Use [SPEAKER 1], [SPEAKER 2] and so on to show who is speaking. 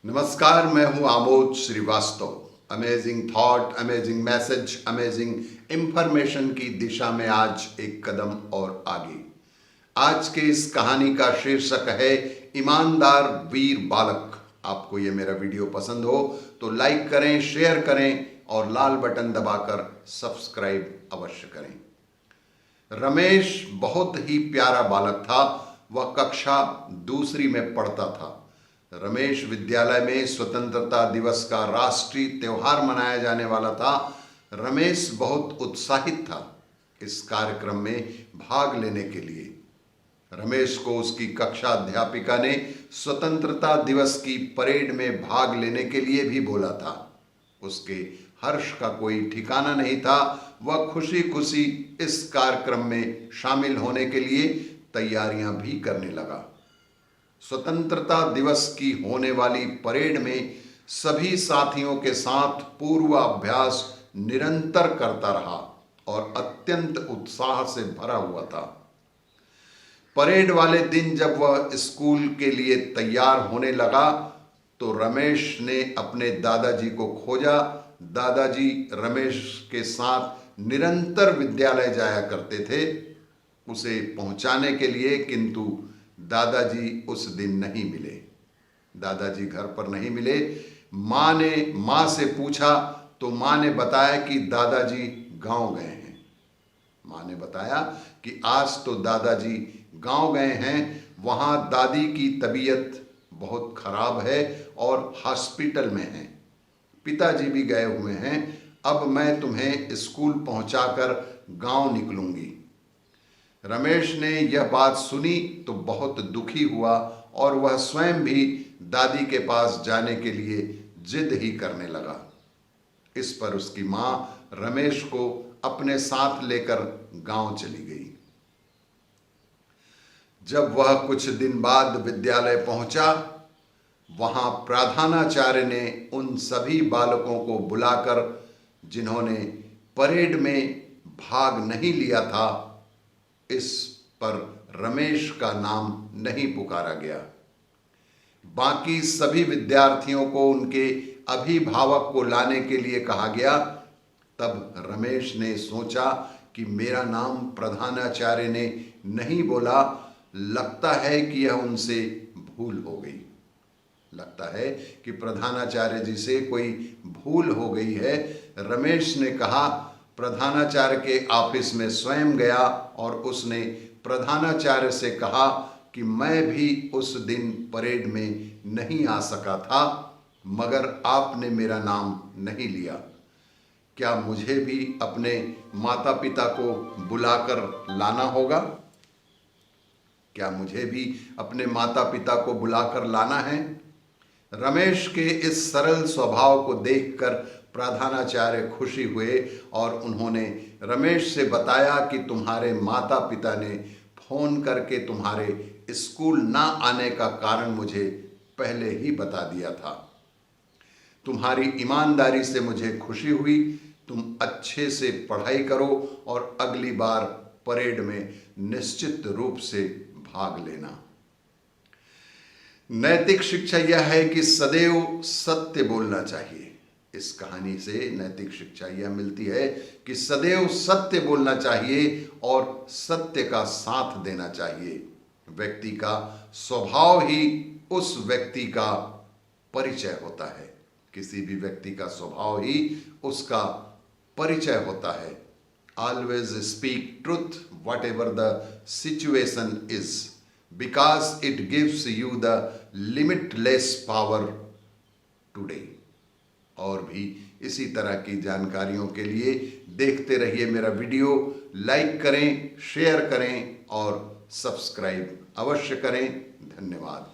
[SPEAKER 1] नमस्कार, मैं हूं Amod Srivastava. Amazing thought, amazing message, amazing information की दिशा में आज एक कदम और आगे। आज के इस कहानी का शीर्षक है ईमानदार वीर बालक। आपको ये मेरा वीडियो पसंद हो तो लाइक करें, शेयर करें और लाल बटन दबाकर सब्सक्राइब अवश्य करें। रमेश बहुत ही प्यारा बालक था। वह कक्षा दूसरी में पढ़ता था। रमेश विद्यालय में स्वतंत्रता दिवस का राष्ट्रीय त्योहार मनाया जाने वाला था। रमेश बहुत उत्साहित था इस कार्यक्रम में भाग लेने के लिए। रमेश को उसकी कक्षा अध्यापिका ने स्वतंत्रता दिवस की परेड में भाग लेने के लिए भी बोला था। उसके हर्ष का कोई ठिकाना नहीं था। वह खुशी खुशी इस कार्यक्रम में शामिल होने के लिए तैयारियां भी करने लगा। स्वतंत्रता दिवस की होने वाली परेड में सभी साथियों के साथ पूर्वाभ्यास निरंतर करता रहा और अत्यंत उत्साह से भरा हुआ था। परेड वाले दिन जब वह स्कूल के लिए तैयार होने लगा तो रमेश ने अपने दादाजी को खोजा। दादाजी रमेश के साथ निरंतर विद्यालय जाया करते थे उसे पहुंचाने के लिए, किंतु दादाजी उस दिन नहीं मिले। दादाजी घर पर नहीं मिले। माँ से पूछा तो माँ ने बताया कि दादाजी गांव गए हैं। माँ ने बताया कि आज तो दादाजी गांव गए हैं, वहां दादी की तबीयत बहुत खराब है और हॉस्पिटल में है। पिताजी भी गए हुए हैं। अब मैं तुम्हें स्कूल पहुंचाकर गांव निकलूंगी। रमेश ने यह बात सुनी तो बहुत दुखी हुआ और वह स्वयं भी दादी के पास जाने के लिए जिद ही करने लगा। इस पर उसकी माँ रमेश को अपने साथ लेकर गांव चली गई। जब वह कुछ दिन बाद विद्यालय पहुंचा, वहां प्रधानाचार्य ने उन सभी बालकों को बुलाकर जिन्होंने परेड में भाग नहीं लिया था, इस पर रमेश का नाम नहीं पुकारा गया। बाकी सभी विद्यार्थियों को उनके अभिभावक को लाने के लिए कहा गया। तब रमेश ने सोचा कि मेरा नाम प्रधानाचार्य ने नहीं बोला, लगता है कि यह उनसे भूल हो गई। लगता है कि प्रधानाचार्य जी से कोई भूल हो गई है। रमेश ने कहा, प्रधानाचार्य के ऑफिस में स्वयं गया और उसने प्रधानाचार्य से कहा कि मैं भी उस दिन परेड में नहीं आ सका था, मगर आपने मेरा नाम नहीं लिया। क्या मुझे भी अपने माता पिता को बुलाकर लाना होगा? क्या मुझे भी अपने माता पिता को बुलाकर लाना है? रमेश के इस सरल स्वभाव को देखकर प्रधानाचार्य खुशी हुए और उन्होंने रमेश से बताया कि तुम्हारे माता पिता ने फोन करके तुम्हारे स्कूल ना आने का कारण मुझे पहले ही बता दिया था। तुम्हारी ईमानदारी से मुझे खुशी हुई। तुम अच्छे से पढ़ाई करो और अगली बार परेड में निश्चित रूप से भाग लेना। नैतिक शिक्षा यह है कि सदैव सत्य बोलना चाहिए। इस कहानी से नैतिक शिक्षा यह मिलती है कि सदैव सत्य बोलना चाहिए और सत्य का साथ देना चाहिए। व्यक्ति का स्वभाव ही उस व्यक्ति का परिचय होता है। किसी भी व्यक्ति का स्वभाव ही उसका परिचय होता है। Always speak truth what ever the situation is, because it gives you the limitless power today. और भी इसी तरह की जानकारियों के लिए देखते रहिए मेरा वीडियो। लाइक करें, शेयर करें और सब्सक्राइब अवश्य करें। धन्यवाद।